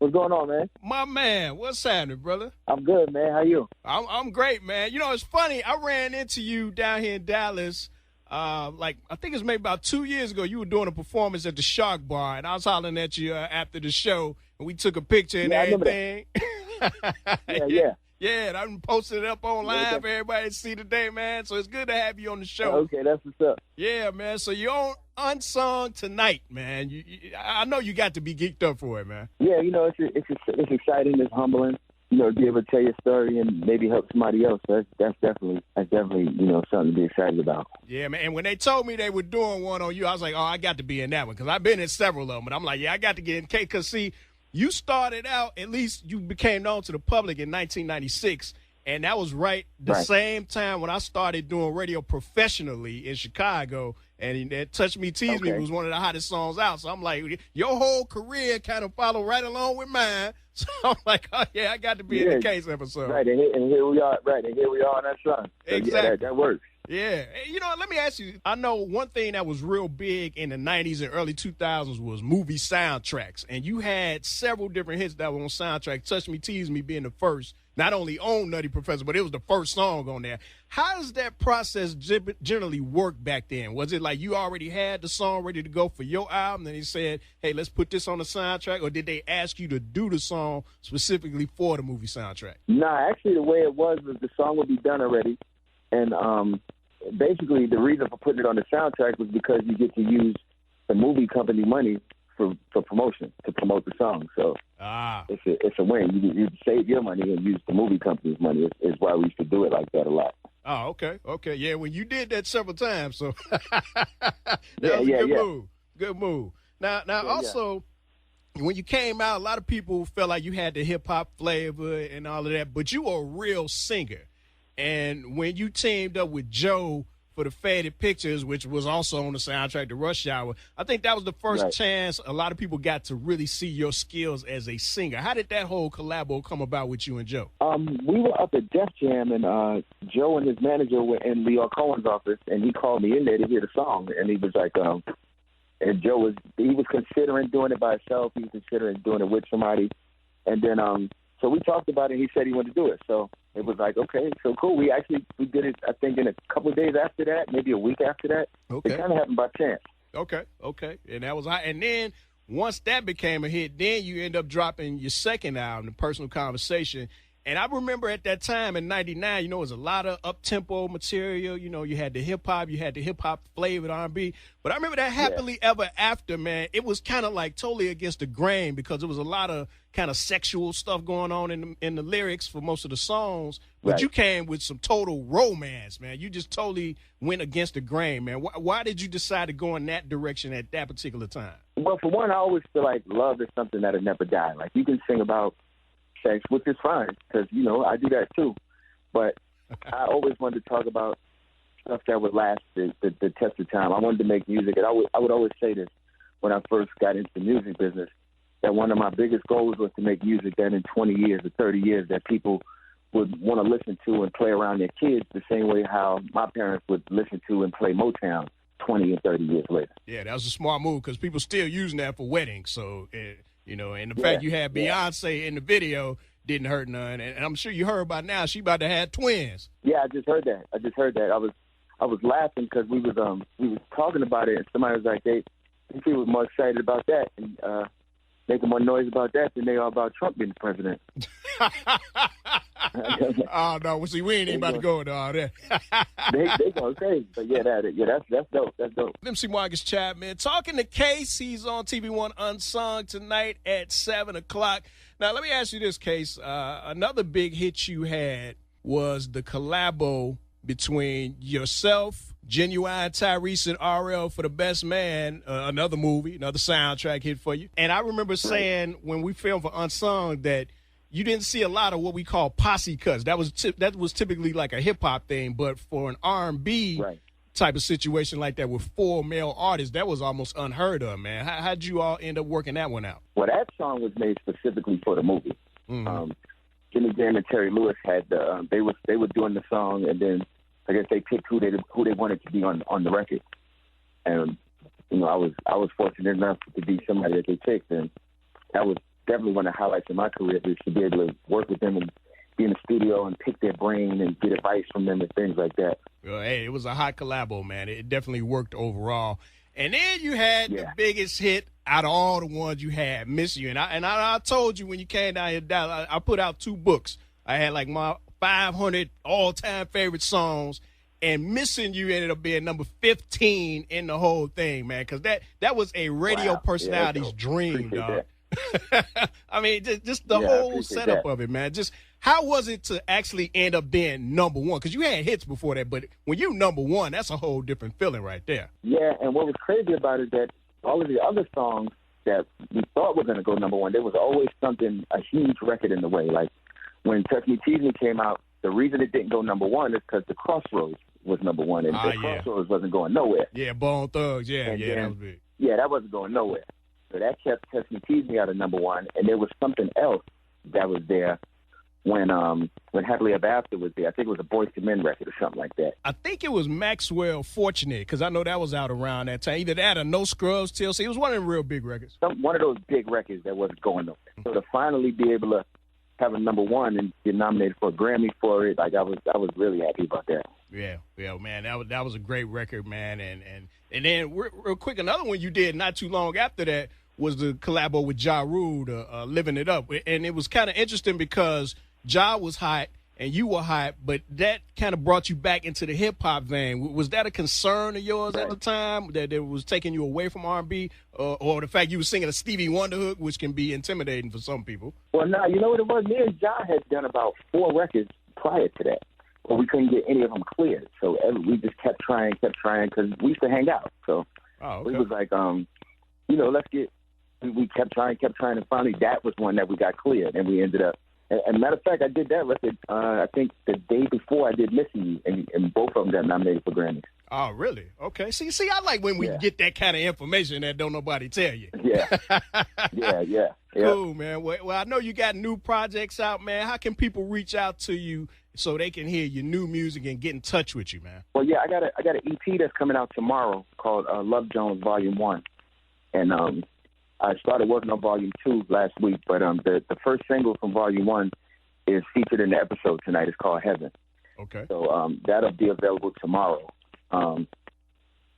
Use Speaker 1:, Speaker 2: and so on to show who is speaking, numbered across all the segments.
Speaker 1: What's going on, man?
Speaker 2: My man, what's happening, brother?
Speaker 1: I'm good, man. How you?
Speaker 2: I'm great, man. You know, it's funny. I ran into you down here in Dallas, I think it's maybe about 2 years ago. You were doing a performance at the Shark Bar, and I was hollering at you after the show, and we took a picture and everything.
Speaker 1: Yeah.
Speaker 2: Yeah, and I posted it up online for everybody to see today, man. So it's good to have you on the show.
Speaker 1: Okay, that's what's up.
Speaker 2: Yeah, man. So you're on Unsung tonight, man. I know you got to be geeked up for it, man.
Speaker 1: Yeah, you know, it's exciting, it's humbling. You know, to be able to tell your story and maybe help somebody else. That's definitely something to be excited about.
Speaker 2: Yeah, man. And when they told me they were doing one on you, I was like, oh, I got to be in that one because I've been in several of them. And I'm like, yeah, I got to get in case. Because see, you started out, at least you became known to the public in 1996, and that was right same time when I started doing radio professionally in Chicago, and that Touch Me, Tease Me was one of the hottest songs out. So I'm like, your whole career kind of followed right along with mine. So I'm like, oh, yeah, I got to be in the Case episode.
Speaker 1: Right, and here we are, and here we are on Unsung. So
Speaker 2: exactly.
Speaker 1: Yeah, that works.
Speaker 2: Yeah. You know, let me ask you, I know one thing that was real big in the 90s and early 2000s was movie soundtracks. And you had several different hits that were on soundtrack, Touch Me, Tease Me being the first, not only on Nutty Professor, but it was the first song on there. How does that process generally work back then? Was it like you already had the song ready to go for your album, and they said, hey, let's put this on the soundtrack? Or did they ask you to do the song specifically for the movie soundtrack?
Speaker 1: Nah, actually the way it was the song would be done already. And basically, the reason for putting it on the soundtrack was because you get to use the movie company money for promotion, to promote the song. So it's a win. You save your money and use the movie company's money. Is why we used to do it like that a lot.
Speaker 2: Oh, okay. Yeah, well, you did that several times, so that was a good move. Good move. Now, also, when you came out, a lot of people felt like you had the hip-hop flavor and all of that, but you were a real singer. And when you teamed up with Joe for the Faded Pictures, which was also on the soundtrack to Rush Hour, I think that was the first chance a lot of people got to really see your skills as a singer. How did that whole collabo come about with you and Joe?
Speaker 1: We were up at Def Jam, and Joe and his manager were in Leo Cohen's office, and he called me in there to hear the song. And he was like, and Joe was considering doing it by himself. He was considering doing it with somebody. And then so we talked about it, and he said he wanted to do it. So it was like, okay, so cool. We did it, I think, in a couple of days after that, maybe a week after that. Okay. It kind of happened by chance.
Speaker 2: Okay. And that was hot. And then once that became a hit, then you end up dropping your second album, The Personal Conversation. And I remember at that time in 99, it was a lot of up-tempo material. You had the hip-hop, you had the hip-hop flavored R&B. But I remember that Happily Ever After, man, it was kind of like totally against the grain because there was a lot of kind of sexual stuff going on in the lyrics for most of the songs. But you came with some total romance, man. You just totally went against the grain, man. Why did you decide to go in that direction at that particular time?
Speaker 1: Well, for one, I always feel like love is something that'll never die. Like, you can sing about sex, which is fine, because, I do that too. But I always wanted to talk about stuff that would last the test of time. I wanted to make music, and I would always say this when I first got into the music business, that one of my biggest goals was to make music that in 20 years or 30 years that people would want to listen to and play around their kids the same way how my parents would listen to and play Motown 20 and 30 years later.
Speaker 2: Yeah, that was a smart move because people still using that for weddings. So, and the fact you had Beyonce in the video didn't hurt none. And I'm sure you heard by now she about to have twins.
Speaker 1: Yeah, I just heard that. I was laughing because we was talking about it, and somebody was like, they people were more excited about that and making more noise about that than they are about Trump being the president.
Speaker 2: Oh no! Well, see, we ain't even about to go into all that.
Speaker 1: they going crazy, but that's dope. That's dope.
Speaker 2: MC Marcus Chapman talking to Case. He's on TV One Unsung tonight at 7:00. Now, let me ask you this, Case. Another big hit you had was the collabo between yourself, Genuine, Tyrese, and RL for The Best Man. Another movie, another soundtrack hit for you. And I remember saying when we filmed for Unsung that you didn't see a lot of what we call posse cuts. That was typically like a hip hop thing, but for an R&B type of situation like that with 4 male artists, that was almost unheard of, man. How'd you all end up working that one out?
Speaker 1: Well, that song was made specifically for the movie. Mm-hmm. Jimmy Jam and Terry Lewis had they were doing the song, and then I guess they picked who they wanted to be on the record, and I was fortunate enough to be somebody that they picked, and that was definitely one of the highlights of my career is to be able to work with them and be in the studio and pick their brain and get advice from them and things like that.
Speaker 2: Well, hey, it was a hot collabo, man. It definitely worked overall. And then you had the biggest hit out of all the ones you had, Miss You. And I told you when you came down here, Dallas, I put out 2 books. I had like my 500 all-time favorite songs, and Missing You ended up being number 15 in the whole thing, man, because that was a radio personality's dream, dog. I mean, just the whole setup of it, man. Just how was it to actually end up being number one? Because you had hits before that, but when you number one, that's a whole different feeling right there.
Speaker 1: Yeah, and what was crazy about it is that all of the other songs that we thought were going to go number one, there was always a huge record in the way. Like when Touch Me, Tease Me came out, the reason it didn't go number one is because the Crossroads was number one, and the Crossroads wasn't going nowhere.
Speaker 2: Yeah, Bone Thugs, that was big.
Speaker 1: Yeah, that wasn't going nowhere. So that kept Touch Me, Tease Me out of number one, and there was something else that was there when Happily Ever After was there. I think it was a Boyz II Men record or something like that.
Speaker 2: I think it was Maxwell Fortunate, because I know that was out around that time. Either that or No Scrubs, TLC. It was one of them real big records.
Speaker 1: One of those big records that wasn't going nowhere. So to finally be able to have a number one and get nominated for a Grammy for it, like I was really happy about that.
Speaker 2: Yeah, man, that was a great record, man. And then real quick, another one you did not too long after that was the collabo with Ja Rule, Living It Up. And it was kind of interesting because Ja was hot and you were hot, but that kind of brought you back into the hip-hop vein. Was that a concern of yours at the time, that it was taking you away from R&B, or the fact you were singing a Stevie Wonder hook, which can be intimidating for some people?
Speaker 1: Well, no, you know what it was? Me and Ja had done about 4 records prior to that, but we couldn't get any of them cleared. So we just kept trying, because we used to hang out. So it was like, let's get – we kept trying, and finally that was one that we got cleared, and we ended up. And matter of fact, I did that record, I think the day before I did Missing You, and both of them got nominated for Grammys.
Speaker 2: Oh, really? Okay. See, I like when we get that kind of information that don't nobody tell you.
Speaker 1: Yeah.
Speaker 2: Cool, man. Well, I know you got new projects out, man. How can people reach out to you so they can hear your new music and get in touch with you, man?
Speaker 1: Well, yeah, I got an EP that's coming out tomorrow called Love Jones Volume 1. And I started working on Volume 2 last week, but the first single from Volume 1 is featured in the episode tonight. It's called Heaven.
Speaker 2: Okay.
Speaker 1: So that'll be available tomorrow. And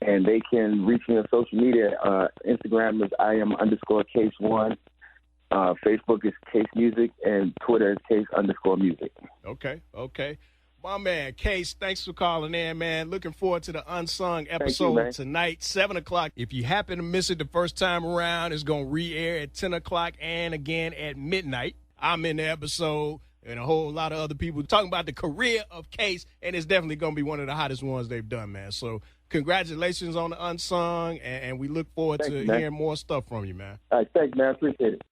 Speaker 1: they can reach me on social media. Instagram is IM_Case1. Facebook is Case Music, and Twitter is Case_Music.
Speaker 2: Okay. My man, Case, thanks for calling in, man. Looking forward to the Unsung episode tonight, 7 o'clock. If you happen to miss it the first time around, it's going to re-air at 10 o'clock and again at midnight. I'm in the episode, and a whole lot of other people talking about the career of Case, and it's definitely going to be one of the hottest ones they've done, man. So congratulations on the Unsung, and we look forward to hearing more stuff from you, man.
Speaker 1: All right, thanks, man. Appreciate it.